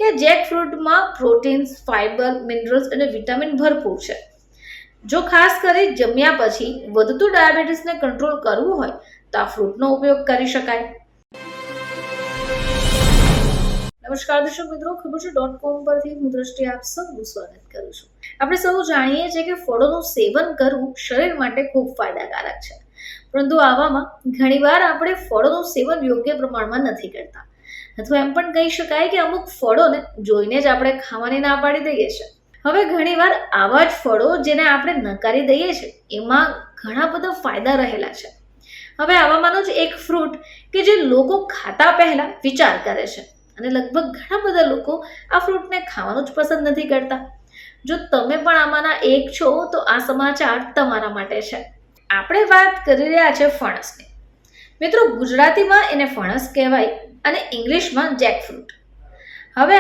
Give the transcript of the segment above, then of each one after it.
કે જેકફ્રૂટમાં proteins, fibre, minerals અને vitamin ભરપૂર છે. જો ખાસ કરી જમ્યા પછી વધતું ડાયાબિટીસને કંટ્રોલ કરવું હોય તો આ ફ્રૂટનો ઉપયોગ કરી શકાય. નમસ્કાર દર્શક મિત્રો, ખબર.com પરથી હું દ્રષ્ટિ આપ સૌનું સ્વાગત કરું છું. આપણે સૌ જાણીએ છીએ કે ફળોનું સેવન કરવું શરીર માટે ખૂબ ફાયદાકારક છે, પરંતુ આવામાં ઘણીવાર આપણે ફળોનું સેવન યોગ્ય પ્રમાણમાં નથી કરતા, અથવા એમ પણ કહી શકાય કે અમુક ફળોને જોઈને જ આપણે ખાવાની ના પાડી દઈએ છીએ. હવે ઘણીવાર આવા જ ફળો જેને આપણે નકારી દઈએ છીએ એમાં ઘણા બધા ફાયદા રહેલા છે. હવે આવામાંનો જ એક ફ્રૂટ કે જે લોકો ખાતા પહેલા વિચાર કરે છે, અને લગભગ ઘણા બધા લોકો આ ફ્રૂટને ખાવાનું જ પસંદ નથી કરતા. જો તમે પણ આમાંના એક છો તો આ સમાચાર તમારા માટે છે. આપણે વાત કરી રહ્યા છે ફણસની. મિત્રો, ગુજરાતીમાં એને ફણસ કહેવાય અને ઇંગ્લિશમાં જેકફ્રૂટ. હવે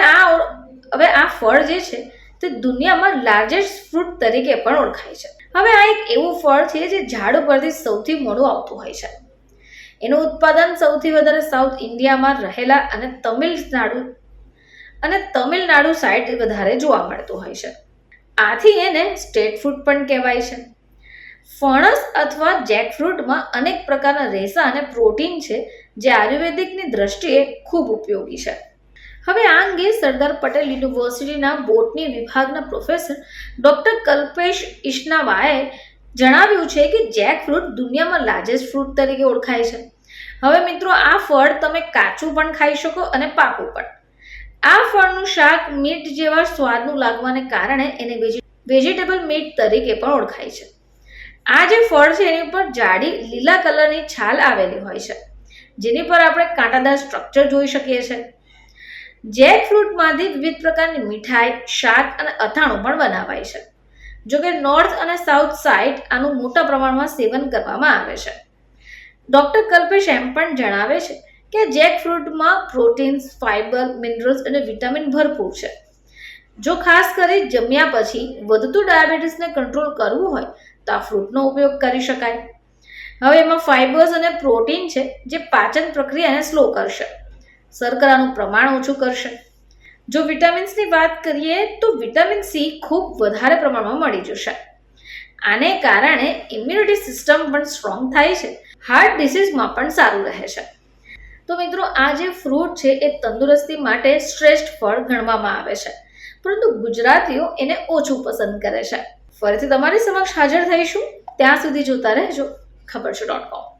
આ ફળ જે છે તે દુનિયામાં લાર્જેસ્ટ ફ્રૂટ તરીકે પણ ઓળખાય છે. હવે આ એક એવું ફળ છે જે ઝાડ ઉપરથી સૌથી મોડું આવતું હોય છે. એનું ઉત્પાદન સૌથી વધારે સાઉથ ઇન્ડિયામાં રહેલા અને તમિલનાડુ સાઈડ વધારે જોવા મળતું હોય છે. આથી એને સ્ટેટ ફ્રૂટ પણ કહેવાય છે. ફણસ અથવા જેકફ્રૂટમાં અનેક પ્રકારના રેસા અને પ્રોટીન છે જે આયુર્વેદિકની દ્રષ્ટિએ ખૂબ ઉપયોગી છે. હવે આ અંગે સરદાર પટેલ યુનિવર્સિટીના બોટની વિભાગના પ્રોફેસર ડોક્ટર કલ્પેશ ઇશ્નાવાએ જણાવ્યું છે કે જેકફ્રૂટ દુનિયામાં લાર્જેસ્ટ ફ્રૂટ તરીકે ઓળખાય છે. હવે મિત્રો, આ ફળ તમે કાચું પણ ખાઈ શકો અને પાકું પણ. આ ફળનું શાક મીટ જેવા સ્વાદનું લાગવાને કારણે એને વેજીટેબલ મીટ તરીકે પણ ઓળખાય છે. આ જે ફળ છે એની ઉપર જાડી લીલા કલરની છાલ આવેલી હોય છે, જેની પર આપણે કાંટાદાર સ્ટ્રક્ચર જોઈ શકીએ છીએ. જેકફ્રૂટમાંથી વિવિધ પ્રકારની મીઠાઈ, શાક અને અથાણું પણ બનાવાય છે. જોકે નોર્થ અને સાઉથ સાઇડ આનું મોટા પ્રમાણમાં સેવન કરવામાં આવે છે. ડોક્ટર કલ્પેશ એમ પણ જણાવે છે કે જેકફ્રૂટમાં પ્રોટીન્સ, ફાઇબર, મિનરલ્સ અને વિટામિન ભરપૂર છે. જો ખાસ કરી જમ્યા પછી વધતું ડાયાબિટીસને કંટ્રોલ કરવું હોય તો આ ફ્રૂટનો ઉપયોગ કરી શકાય. હવે એમાં ફાઇબર્સ અને પ્રોટીન છે જે પાચન પ્રક્રિયાને સ્લો કરશે, શર્કરાનું પ્રમાણ ઓછું કરશે. જો વિટામિન્સની વાત કરીએ તો વિટામિન સી ખૂબ વધારે પ્રમાણમાં મળી જશે. આને કારણે ઇમ્યુનિટી સિસ્ટમ પણ સ્ટ્રોંગ થાય છે, હાર્ટ ડિસીઝમાં પણ સારું રહે છે. તો મિત્રો, આ જે ફ્રૂટ છે એ તંદુરસ્તી માટે શ્રેષ્ઠ ફળ ગણવામાં આવે છે, પરંતુ ગુજરાતીઓ એને ઓછું પસંદ કરે છે. ફરીથી તમારી સમક્ષ હાજર થઈશું, ત્યાં સુધી જોતા રહેજો ખબર.com.